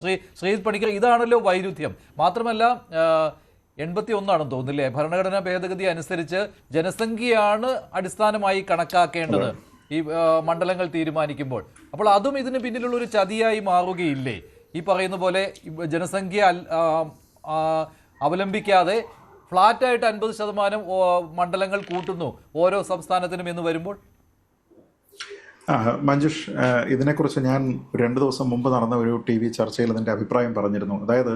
ശ്രീജിത് പണിക്കർ, ഇതാണല്ലോ വൈരുദ്ധ്യം. മാത്രമല്ല 81 തോന്നുന്നില്ലേ ഭരണഘടനാ ഭേദഗതി അനുസരിച്ച് ജനസംഖ്യയാണ് അടിസ്ഥാനമായി കണക്കാക്കേണ്ടത് ഈ മണ്ഡലങ്ങൾ തീരുമാനിക്കുമ്പോൾ. അപ്പോൾ അതും ഇതിന് പിന്നിലുള്ള ഒരു ചതിയായി മാറുകയില്ലേ? ഈ പറയുന്ന പോലെ ജനസംഖ്യ അവലംബിക്കാതെ ഫ്ലാറ്റായിട്ട് 50% മണ്ഡലങ്ങൾ കൂട്ടുന്നു ഓരോ സംസ്ഥാനത്തിനും എന്ന് വരുമ്പോൾ. മഞ്ജുഷ്, ഇതിനെക്കുറിച്ച് ഞാൻ 2 ദിവസം മുമ്പ് നടന്ന ഒരു TV ചർച്ചയിൽ അതിൻ്റെ അഭിപ്രായം പറഞ്ഞിരുന്നു. അതായത്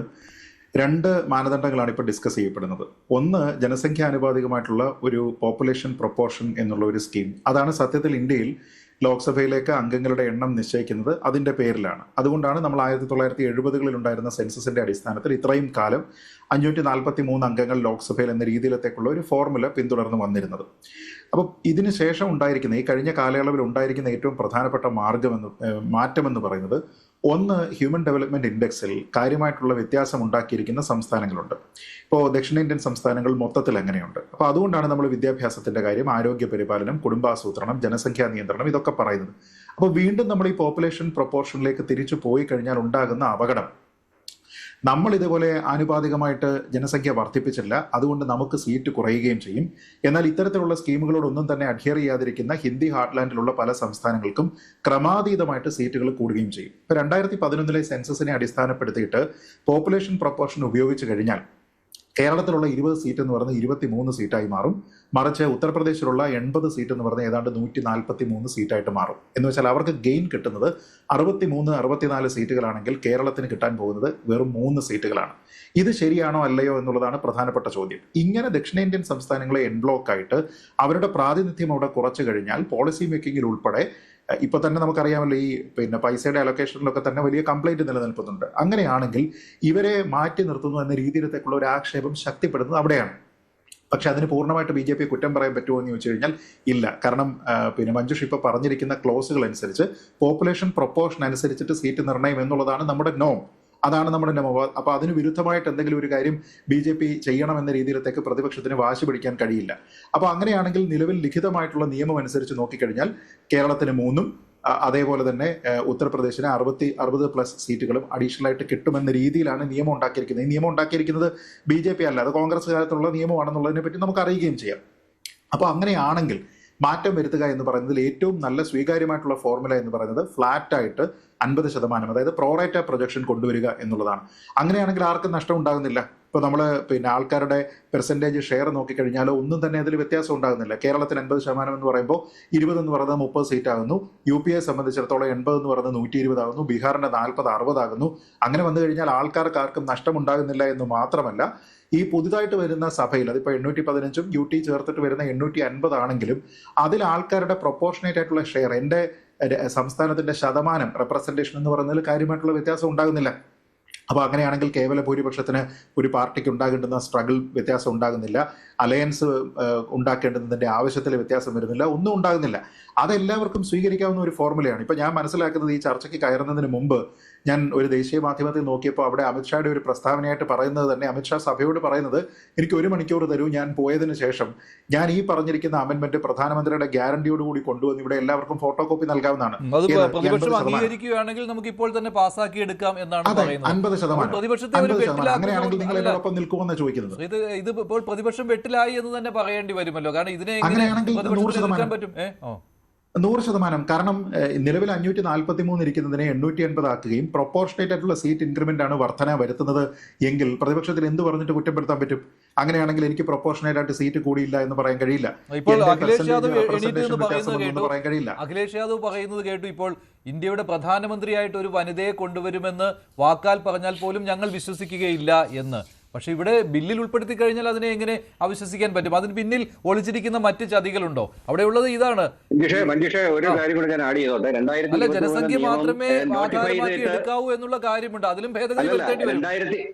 2 മാനദണ്ഡങ്ങളാണ് ഇപ്പോൾ ഡിസ്കസ് ചെയ്യപ്പെടുന്നത്. ഒന്ന്, ജനസംഖ്യാനുപാതികമായിട്ടുള്ള ഒരു പോപ്പുലേഷൻ പ്രൊപ്പോർഷൻ എന്നുള്ള ഒരു സ്കീം. അതാണ് സത്യത്തിൽ ഇന്ത്യയിൽ ലോക്സഭയിലേക്ക് അംഗങ്ങളുടെ എണ്ണം നിശ്ചയിക്കുന്നത് അതിൻ്റെ പേരിലാണ്. അതുകൊണ്ടാണ് നമ്മൾ 1970-കളിൽ ഉണ്ടായിരുന്ന സെൻസസിൻ്റെ അടിസ്ഥാനത്തിൽ ഇത്രയും കാലം 543 അംഗങ്ങൾ ലോക്സഭയിൽ എന്ന രീതിയിലത്തേക്കുള്ള ഒരു ഫോർമുല പിന്തുടർന്ന് വന്നിരുന്നത്. അപ്പോൾ ഇതിന് ശേഷം ഉണ്ടായിരിക്കുന്ന ഈ കഴിഞ്ഞ കാലയളവിൽ ഉണ്ടായിരിക്കുന്ന ഏറ്റവും പ്രധാനപ്പെട്ട മാറ്റമെന്ന് പറയുന്നത്, ഒന്ന്, ഹ്യൂമൻ ഡെവലപ്മെൻറ്റ് ഇൻഡെക്സിൽ കാര്യമായിട്ടുള്ള വ്യത്യാസം ഉണ്ടാക്കിയിരിക്കുന്ന സംസ്ഥാനങ്ങളുണ്ട്. ഇപ്പോൾ ദക്ഷിണേന്ത്യൻ സംസ്ഥാനങ്ങൾ മൊത്തത്തിൽ എങ്ങനെയുണ്ട്. അപ്പോൾ അതുകൊണ്ടാണ് നമ്മൾ വിദ്യാഭ്യാസത്തിൻ്റെ കാര്യം, ആരോഗ്യ പരിപാലനം, കുടുംബാസൂത്രണം, ജനസംഖ്യാ നിയന്ത്രണം ഇതൊക്കെ പറയുന്നത്. അപ്പോൾ വീണ്ടും നമ്മൾ ഈ പോപ്പുലേഷൻ പ്രൊപ്പോർഷനിലേക്ക് തിരിച്ചു പോയി കഴിഞ്ഞാൽ ഉണ്ടാകുന്ന അപകടം, നമ്മൾ ഇതുപോലെ ആനുപാതികമായിട്ട് ജനസംഖ്യ വർദ്ധിപ്പിച്ചില്ല, അതുകൊണ്ട് നമുക്ക് സീറ്റ് കുറയുകയും ചെയ്യും. എന്നാൽ ഇത്തരത്തിലുള്ള സ്കീമുകളോടൊന്നും തന്നെ അഡ്ഹിയർ ചെയ്യാതിരിക്കുന്ന ഹിന്ദി ഹാർട്ട്ലാൻഡിലുള്ള പല സംസ്ഥാനങ്ങൾക്കും ക്രമാതീതമായിട്ട് സീറ്റുകൾ കൂടുകയും ചെയ്യും. ഇപ്പോൾ 2011 സെൻസസിനെ അടിസ്ഥാനപ്പെടുത്തിയിട്ട് പോപ്പുലേഷൻ പ്രൊപ്പോർഷൻ ഉപയോഗിച്ച് കഴിഞ്ഞാൽ കേരളത്തിലുള്ള 20 സീറ്റ് എന്ന് പറയുന്നത് 23 സീറ്റായി മാറും. മറിച്ച് ഉത്തർപ്രദേശിലുള്ള 80 സീറ്റ് എന്ന് പറഞ്ഞാൽ ഏതാണ്ട് 143 സീറ്റായിട്ട് മാറും. എന്ന് വെച്ചാൽ അവർക്ക് ഗെയിൻ കിട്ടുന്നത് 63-64 സീറ്റുകളാണെങ്കിൽ കേരളത്തിന് കിട്ടാൻ പോകുന്നത് വെറും 3 സീറ്റുകളാണ്. ഇത് ശരിയാണോ അല്ലയോ എന്നുള്ളതാണ് പ്രധാനപ്പെട്ട ചോദ്യം. ഇങ്ങനെ ദക്ഷിണേന്ത്യൻ സംസ്ഥാനങ്ങളെ എൻബ്ലോക്കായിട്ട് അവരുടെ പ്രാതിനിധ്യം അവിടെ കുറച്ചു കഴിഞ്ഞാൽ പോളിസി മേക്കിങ്ങിൽ ഉൾപ്പെടെ ഇപ്പൊ തന്നെ നമുക്കറിയാമല്ലോ, ഈ പൈസയുടെ അലൊക്കേഷനിലൊക്കെ തന്നെ വലിയ കംപ്ലൈന്റ് നിലനിൽക്കുന്നുണ്ട്. അങ്ങനെയാണെങ്കിൽ ഇവരെ മാറ്റി നിർത്തുന്നു എന്ന രീതിയിലത്തേക്കുള്ള ഒരു ആക്ഷേപം ശക്തിപ്പെടുന്നത് അവിടെയാണ്. പക്ഷെ അതിന് പൂർണ്ണമായിട്ട് BJP കുറ്റം പറയാൻ പറ്റുമോ എന്ന് ചോദിച്ചു കഴിഞ്ഞാൽ ഇല്ല. കാരണം മഞ്ജുഷ് ഇപ്പോൾ പറഞ്ഞിരിക്കുന്ന ക്ലോസുകൾ അനുസരിച്ച് പോപ്പുലേഷൻ പ്രൊപ്പോർഷൻ അനുസരിച്ചിട്ട് സീറ്റ് നിർണ്ണയം എന്നുള്ളതാണ് നമ്മുടെ നോം. അതാണ് നമ്മുടെ നിയമം. അപ്പോൾ അതിന് വിരുദ്ധമായിട്ട് എന്തെങ്കിലും ഒരു കാര്യം BJP ചെയ്യണമെന്ന രീതിയിലത്തേക്ക് പ്രതിപക്ഷത്തിന് വാശി പിടിക്കാൻ കഴിയില്ല. അപ്പോൾ അങ്ങനെയാണെങ്കിൽ നിലവിൽ ലിഖിതമായിട്ടുള്ള നിയമം അനുസരിച്ച് നോക്കിക്കഴിഞ്ഞാൽ കേരളത്തിന് 3-ഉം അതേപോലെ തന്നെ ഉത്തർപ്രദേശിന് 60+ സീറ്റുകളും അഡീഷണൽ ആയിട്ട് കിട്ടുമെന്ന രീതിയിലാണ് നിയമം ഉണ്ടാക്കിയിരിക്കുന്നത്. ഈ നിയമം ഉണ്ടാക്കിയിരിക്കുന്നത് BJP അല്ല, അത് കോൺഗ്രസ് കാലത്തുള്ള നിയമമാണെന്നുള്ളതിനെ പറ്റി നമുക്ക് അറിയുകയും ചെയ്യാം. അപ്പോൾ അങ്ങനെയാണെങ്കിൽ മാറ്റം വരുത്തുക എന്ന് പറയുന്നതിൽ ഏറ്റവും നല്ല സ്വീകാര്യമായിട്ടുള്ള ഫോർമുല എന്ന് പറയുന്നത് ഫ്ലാറ്റായിട്ട് 50%, അതായത് പ്രോറേറ്റ പ്രൊജക്ഷൻ കൊണ്ടുവരിക എന്നുള്ളതാണ്. അങ്ങനെയാണെങ്കിൽ ആർക്കും നഷ്ടം ഉണ്ടാകുന്നില്ല. ഇപ്പോൾ നമ്മൾ ആൾക്കാരുടെ പെർസെൻറ്റേജ് ഷെയർ നോക്കിക്കഴിഞ്ഞാൽ ഒന്നും തന്നെ അതിൽ വ്യത്യാസം ഉണ്ടാകുന്നില്ല. കേരളത്തിൽ 50% എന്ന് പറയുമ്പോൾ 20 എന്ന് പറയുന്നത് 30 സീറ്റ് ആകുന്നു. UP സംബന്ധിച്ചിടത്തോളം 80 എന്ന് പറയുന്നത് 120 ആകുന്നു. ബീഹാറിൻ്റെ 40-60 ആകുന്നു. അങ്ങനെ വന്നു കഴിഞ്ഞാൽ ആൾക്കാർക്ക് ആർക്കും നഷ്ടമുണ്ടാകുന്നില്ല എന്ന് മാത്രമല്ല, ഈ പുതുതായിട്ട് വരുന്ന സഭയിൽ അതിപ്പോൾ 815-ഉം UT ചേർത്തിട്ട് വരുന്ന 850 ആണെങ്കിലും അതിൽ ആൾക്കാരുടെ പ്രൊപ്പോർഷനേറ്റ് ആയിട്ടുള്ള ഷെയർ, എൻ്റെ സംസ്ഥാനത്തിന്റെ ശതമാനം റെപ്രസെൻറ്റേഷൻ എന്ന് പറയുന്നതിൽ കാര്യമായിട്ടുള്ള വ്യത്യാസം ഉണ്ടാകുന്നില്ല. അപ്പോൾ അങ്ങനെയാണെങ്കിൽ കേവല ഭൂരിപക്ഷത്തിന് ഒരു പാർട്ടിക്ക് ഉണ്ടാകേണ്ടുന്ന സ്ട്രഗിൾ വ്യത്യാസം ഉണ്ടാകുന്നില്ല, അലയൻസ് ഉണ്ടാക്കേണ്ടതിൻ്റെ ആവശ്യത്തിൽ വ്യത്യാസം വരുന്നില്ല, ഒന്നും ഉണ്ടാകുന്നില്ല. അതെല്ലാവർക്കും സ്വീകരിക്കാവുന്ന ഒരു ഫോർമുലയാണ്. ഇപ്പം ഞാൻ മനസ്സിലാക്കുന്നത്, ഈ ചർച്ചയ്ക്ക് കയറുന്നതിന് മുമ്പ് ഞാൻ ഒരു ദേശീയ മാധ്യമത്തിൽ നോക്കിയപ്പോൾ അവിടെ അമിത്ഷായുടെ ഒരു പ്രസ്താവനയായിട്ട് പറയുന്നത് തന്നെ, അമിത്ഷാ സഭയോട് പറയുന്നത്, എനിക്ക് 1 മണിക്കൂർ തരൂ, ഞാൻ പോയതിന് ശേഷം ഞാൻ ഈ പറഞ്ഞിരിക്കുന്ന അമെൻമെന്റ് പ്രധാനമന്ത്രിയുടെ ഗ്യാരണ്ടിയോടുകൂടി കൊണ്ടുവന്ന് ഇവിടെ എല്ലാവർക്കും ഫോട്ടോ കോപ്പി നൽകാവുന്നതാണ്. അംഗീകരിക്കുകയാണെങ്കിൽ നമുക്ക് ഇപ്പോൾ തന്നെ പാസ്സാക്കി എടുക്കാം എന്നാണ് പറയുന്നത്. 50%. അങ്ങനെയാണെങ്കിൽ നിങ്ങൾ എന്നോടൊപ്പം നിൽക്കുമെന്ന് ചോദിക്കുന്നത്. ഇത് ഇപ്പോൾ പ്രതിപക്ഷം വെട്ടിലായി എന്ന് തന്നെ പറയേണ്ടി വരുമല്ലോ. കാരണം ഇതിനെ അങ്ങനെയാണെങ്കിൽ 100%. കാരണം നിലവിൽ 543 ഇരിക്കുന്നതിനെ 880 ആക്കുകയും പ്രൊപ്പോർഷനേറ്റ് ആയിട്ടുള്ള സീറ്റ് ഇൻക്രിമെന്റ് ആണ് വർധന വരുത്തുന്നത് എങ്കിൽ പ്രതിപക്ഷത്തിൽ എന്ത് പറഞ്ഞിട്ട് കുറ്റപ്പെടുത്താൻ പറ്റും? അങ്ങനെയാണെങ്കിൽ എനിക്ക് പ്രൊപ്പോർഷനേറ്റ് ആയിട്ട് സീറ്റ് കൂടിയില്ല എന്ന് പറയാൻ കഴിയില്ല. അഖിലേഷ് യാദവ് പറയുന്നത് കേട്ടു, ഇപ്പോൾ ഇന്ത്യയുടെ പ്രധാനമന്ത്രിയായിട്ട് ഒരു വനിതയെ കൊണ്ടുവരുമെന്ന് വാക്കാൽ പറഞ്ഞാൽ പോലും ഞങ്ങൾ വിശ്വസിക്കുകയില്ല എന്ന്. പക്ഷെ ഇവിടെ ബില്ലിൽ ഉൾപ്പെടുത്തി കഴിഞ്ഞാൽ അതിനെ എങ്ങനെ അവിശ്വസിക്കാൻ പറ്റും? അതിന് പിന്നിൽ ഒളിച്ചിരിക്കുന്ന മറ്റ് ചതികളുണ്ടോ? അവിടെ ഉള്ളത് ഇതാണ്. അല്ല, ജനസംഖ്യ മാത്രമേ ആധാരമാക്കി എടുക്കാവൂ എന്നുള്ള കാര്യമുണ്ട്. അതിലും ഭേദഗതി വരുത്തേണ്ടി വരും.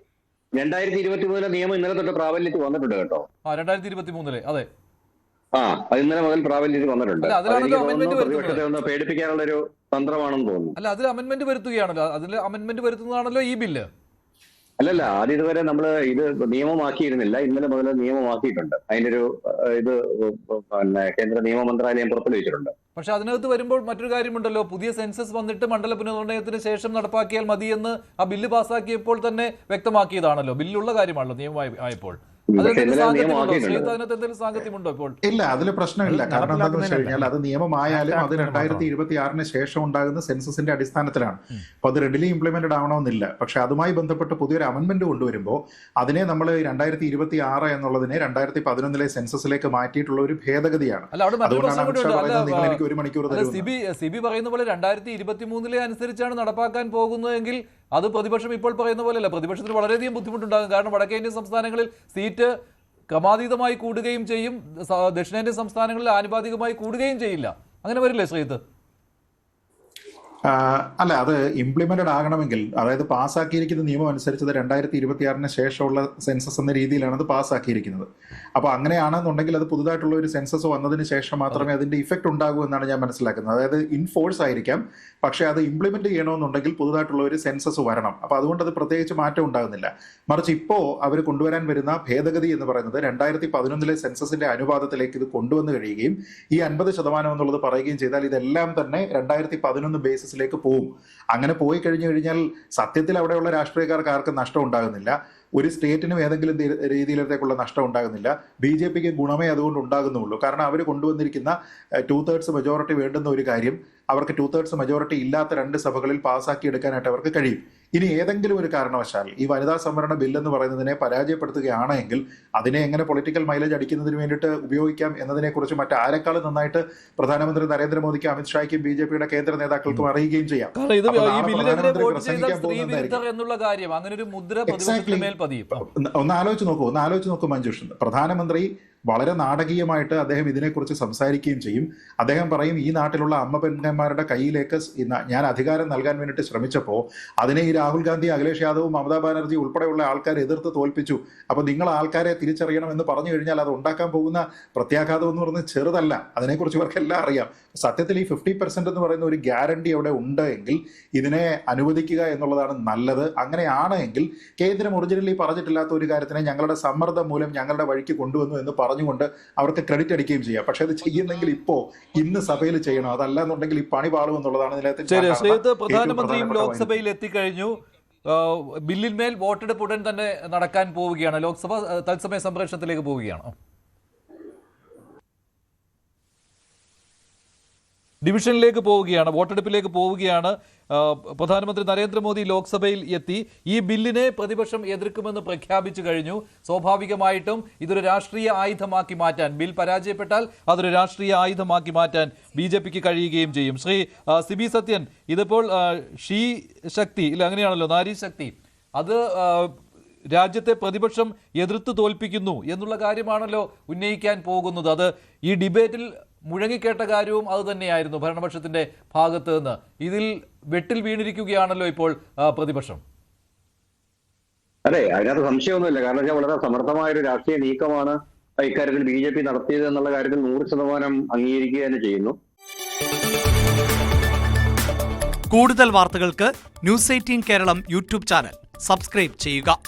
2023 നിയമം ഇന്നലെ തൊട്ട് പ്രാബല്യത്തിൽ വന്നിട്ടുണ്ട് കേട്ടോ. 2023 അതെ, ഇന്നലെ മുതൽ പ്രാബല്യത്തിൽ വന്നിട്ടുണ്ട്. പ്രതിപക്ഷത്തെ ഒന്ന് പേടിപ്പിക്കാനുള്ള ഒരു തന്ത്രമാണെന്ന് തോന്നുന്നു. അല്ല, അതിൽ അമെന്റ്മെന്റ് വരുത്തുകയാണല്ലോ. അതിൽ അമെന്റ്മെന്റ് വരുത്തുന്നതാണല്ലോ ഈ ബില്ല്. അല്ലല്ല, ആദ്യം ഇതുവരെ നമ്മൾ ഇത് നിയമമാക്കിയിരുന്നില്ല. ഇന്നലെ മുതൽ നിയമമാക്കിയിട്ടുണ്ട്. അതിന്റെ ഒരു ഇത് കേന്ദ്ര നിയമ മന്ത്രാലയം പുറപ്പെടുവിച്ചിട്ടുണ്ട്. പക്ഷെ അതിനകത്ത് വരുമ്പോൾ മറ്റൊരു കാര്യമുണ്ടല്ലോ, പുതിയ സെൻസസ് വന്നിട്ട് മണ്ഡല പുനർനിർണയത്തിന് ശേഷം നടപ്പാക്കിയാൽ മതിയെന്ന് ആ ബില്ല് പാസ്സാക്കിയപ്പോൾ തന്നെ വ്യക്തമാക്കിയതാണല്ലോ. ബില്ലുള്ള കാര്യമാണല്ലോ നിയമമായി ആയപ്പോൾ. അതിനകത്ത് സാങ്കത്യമുണ്ടോ ഇപ്പോൾ? ഇല്ല, അതിൽ പ്രശ്നമില്ല. കാരണം എന്താണെന്ന് വെച്ച് കഴിഞ്ഞാൽ അത് നിയമമായാലും അത് 2026 ശേഷം ഉണ്ടാകുന്ന സെൻസസിന്റെ അടിസ്ഥാനത്തിലാണ്. അപ്പൊ അത് റെഡിലി ഇംപ്ലിമെന്റഡ് ആവണമെന്നില്ല. പക്ഷെ അതുമായി ബന്ധപ്പെട്ട് പുതിയൊരു അമെന്റ്മെന്റ് കൊണ്ടുവരുമ്പോൾ അതിനെ നമ്മൾ 2026 എന്നുള്ളതിനെ 2011 സെൻസസിലേക്ക് മാറ്റിയിട്ടുള്ള ഒരു ഭേദഗതിയാണ്. നിങ്ങൾ എനിക്ക് 1 മണിക്കൂർ സിബി പറയുന്ന പോലെ 2023 അനുസരിച്ചാണ് നടപ്പാക്കാൻ പോകുന്നതെങ്കിൽ അത് പ്രതിപക്ഷം ഇപ്പോൾ പറയുന്ന പോലെയല്ല. പ്രതിപക്ഷത്തിന് വളരെയധികം ബുദ്ധിമുട്ടുണ്ടാകും. കാരണം വടക്കേന്ത്യൻ സംസ്ഥാനങ്ങളിൽ സീറ്റ് ക്രമാതീതമായി കൂടുകയും ചെയ്യും, ദക്ഷിണേന്ത്യൻ സംസ്ഥാനങ്ങളിൽ ആനുപാതികമായി കൂടുകയും ചെയ്യില്ല. അങ്ങനെ വരില്ലേ ശ്രീത്ത്? അല്ല, അത് ഇംപ്ലിമെന്റഡ് ആകണമെങ്കിൽ, അതായത് പാസ്സാക്കിയിരിക്കുന്ന നിയമം അനുസരിച്ച് 2026 ശേഷമുള്ള സെൻസസ് എന്ന രീതിയിലാണ് അത് പാസ്സാക്കിയിരിക്കുന്നത്. അപ്പോൾ അങ്ങനെയാണെന്നുണ്ടെങ്കിൽ അത് പുതുതായിട്ടുള്ള ഒരു സെൻസസ് വന്നതിന് ശേഷം മാത്രമേ അതിന്റെ ഇഫക്റ്റ് ഉണ്ടാകൂ എന്നാണ് ഞാൻ മനസ്സിലാക്കുന്നത്. അതായത് ഇൻഫോഴ്സ് ആയിരിക്കാം, പക്ഷേ അത് ഇംപ്ലിമെന്റ് ചെയ്യണമെന്നുണ്ടെങ്കിൽ പുതുതായിട്ടുള്ള ഒരു സെൻസസ് വരണം. അപ്പോൾ അതുകൊണ്ട് അത് പ്രത്യേകിച്ച് മാറ്റം ഉണ്ടാകുന്നില്ല. മറിച്ച് ഇപ്പോൾ അവർ കൊണ്ടുവരാൻ വരുന്ന ഭേദഗതി എന്ന് പറയുന്നത് 2011 സെൻസസിന്റെ അനുപാതത്തിലേക്ക് ഇത് കൊണ്ടുവന്ന് കഴിയുകയും ഈ 50% എന്നുള്ളത് പറയുകയും ചെയ്താൽ ഇതെല്ലാം തന്നെ 2011 ബേസിസിലേക്ക് പോവും. അങ്ങനെ പോയി കഴിഞ്ഞു കഴിഞ്ഞാൽ സത്യത്തിൽ അവിടെയുള്ള രാഷ്ട്രീയക്കാർക്ക് ആർക്കും നഷ്ടം ഉണ്ടാകുന്നില്ല, ഒരു സ്റ്റേറ്റിനും ഏതെങ്കിലും രീതിയിലേക്കുള്ള നഷ്ടം ഉണ്ടാകുന്നില്ല. BJPക്ക് ഗുണമേ അതുകൊണ്ട് ഉണ്ടാകുന്നുള്ളൂ. കാരണം അവർ കൊണ്ടുവന്നിരിക്കുന്ന 2/3 മെജോറിറ്റി വേണ്ടുന്ന ഒരു കാര്യം അവർക്ക് 2/3 മെജോറിറ്റി ഇല്ലാത്ത 2 സഭകളിൽ പാസ്സാക്കി എടുക്കാനായിട്ട് അവർക്ക് കഴിയും. ഇനി ഏതെങ്കിലും ഒരു കാരണവശാൽ ഈ വനിതാ സംവരണ ബില്ലെന്ന് പറയുന്നതിനെ പരാജയപ്പെടുത്തുകയാണെങ്കിൽ അതിനെ എങ്ങനെ പൊളിറ്റിക്കൽ മൈലേജ് അടിക്കുന്നതിന് വേണ്ടിയിട്ട് ഉപയോഗിക്കാം എന്നതിനെക്കുറിച്ച് മറ്റാരെക്കാളും നന്നായിട്ട് പ്രധാനമന്ത്രി നരേന്ദ്രമോദിക്ക്, അമിത്ഷായ്ക്കും BJPയുടെ കേന്ദ്ര നേതാക്കൾക്കും അറിയുകയും ചെയ്യാം. ഒന്ന് ആലോചിച്ച് നോക്കൂ മഞ്ജുഷ്. പ്രധാനമന്ത്രി വളരെ നാടകീയമായിട്ട് അദ്ദേഹം ഇതിനെക്കുറിച്ച് സംസാരിക്കുകയും ചെയ്യും. അദ്ദേഹം പറയും, ഈ നാട്ടിലുള്ള അമ്മ പെൺമാരുടെ കയ്യിലേക്ക് ഞാൻ അധികാരം നൽകാൻ വേണ്ടിയിട്ട് ശ്രമിച്ചപ്പോൾ അതിനെ ഈ രാഹുൽ ഗാന്ധി, അഖിലേഷ് യാദവും മമതാ ബാനർജി ഉൾപ്പെടെയുള്ള ആൾക്കാർ എതിർത്ത് തോൽപ്പിച്ചു. അപ്പോൾ നിങ്ങൾ ആൾക്കാരെ തിരിച്ചറിയണം എന്ന് പറഞ്ഞു കഴിഞ്ഞാൽ അത് ഉണ്ടാക്കാൻ പോകുന്ന പ്രത്യാഘാതം എന്ന് പറയുന്നത് ചെറുതല്ല. അതിനെക്കുറിച്ച് ഇവർക്കെല്ലാം അറിയാം. സത്യത്തിൽ ഈ 50% എന്ന് പറയുന്ന ഒരു ഗ്യാരണ്ടി അവിടെ ഉണ്ട് എങ്കിൽ ഇതിനെ അനുവദിക്കുക എന്നുള്ളതാണ് നല്ലത്. അങ്ങനെയാണ് എങ്കിൽ കേന്ദ്രം ഒറിജിനലി പറഞ്ഞിട്ടില്ലാത്ത ഒരു കാര്യത്തിനെ ഞങ്ങളുടെ സമ്മർദ്ദം മൂലം ഞങ്ങളുടെ വഴിക്ക് കൊണ്ടുവന്നു എന്ന് പറഞ്ഞുകൊണ്ട് അവർക്ക് ക്രെഡിറ്റ് അടിക്കുകയും ചെയ്യാം. പക്ഷെ അത് ചെയ്യുന്നെങ്കിൽ ഇന്ന് സഭയിൽ ചെയ്യണം, അതല്ല എന്നുണ്ടെങ്കിൽ ഈ പണി പാളും എന്നുള്ളതാണ് ഇതിനകത്ത്. പ്രധാനമന്ത്രിയും ലോക്സഭയിൽ എത്തിക്കഴിഞ്ഞു. ബില്ലിന്മേൽ വോട്ടെടുപ്പ് ഉടൻ തന്നെ നടക്കാൻ പോവുകയാണ്. ലോക്സഭ തത്സമയ സംപ്രേഷണത്തിലേക്ക് പോവുകയാണ്. ഡിവിഷനിലേക്ക് പോവുകയാണ്, വോട്ടെടുപ്പിലേക്ക് പോവുകയാണ്. പ്രധാനമന്ത്രി നരേന്ദ്രമോദി ലോക്സഭയിൽ എത്തി. ഈ ബില്ലിനെ പ്രതിപക്ഷം എതിർക്കുമെന്ന് പ്രഖ്യാപിച്ചു കഴിഞ്ഞു. സ്വാഭാവികമായിട്ടും ഇതൊരു രാഷ്ട്രീയ ആയുധമാക്കി മാറ്റാൻ, ബിൽ പരാജയപ്പെട്ടാൽ അതൊരു രാഷ്ട്രീയ ആയുധമാക്കി മാറ്റാൻ BJPക്ക് കഴിയുകയും ചെയ്യും. ശ്രീ സിബി സത്യൻ, ഇതിപ്പോൾ ഷീ ശക്തി ഇല്ല, അങ്ങനെയാണല്ലോ, നാരി ശക്തി, അത് രാജ്യത്തെ പ്രതിപക്ഷം എതിർത്ത് തോൽപ്പിക്കുന്നു എന്നുള്ള കാര്യമാണല്ലോ ഉന്നയിക്കാൻ പോകുന്നത്. അത് ഈ ഡിബേറ്റിൽ മുഴങ്ങിക്കേട്ട കാര്യവും അത് തന്നെയായിരുന്നു ഭരണപക്ഷത്തിന്റെ ഭാഗത്ത് നിന്ന്. ഇതിൽ വെട്ടിൽ വീണിരിക്കുകയാണല്ലോ ഇപ്പോൾ പ്രതിപക്ഷം. അതെ, അതിനകത്ത് സംശയമൊന്നുമില്ല. കാരണം വെച്ചാൽ വളരെ സമർത്ഥമായ ഒരു രാഷ്ട്രീയ നീക്കമാണ് ഇക്കാര്യത്തിൽ BJP നടത്തിയത് എന്നുള്ള കാര്യത്തിൽ 100% അംഗീകരിക്കുക തന്നെ ചെയ്യുന്നു. കൂടുതൽ വാർത്തകൾക്ക് News 18 Keralam YouTube channel subscribe ചെയ്യുക.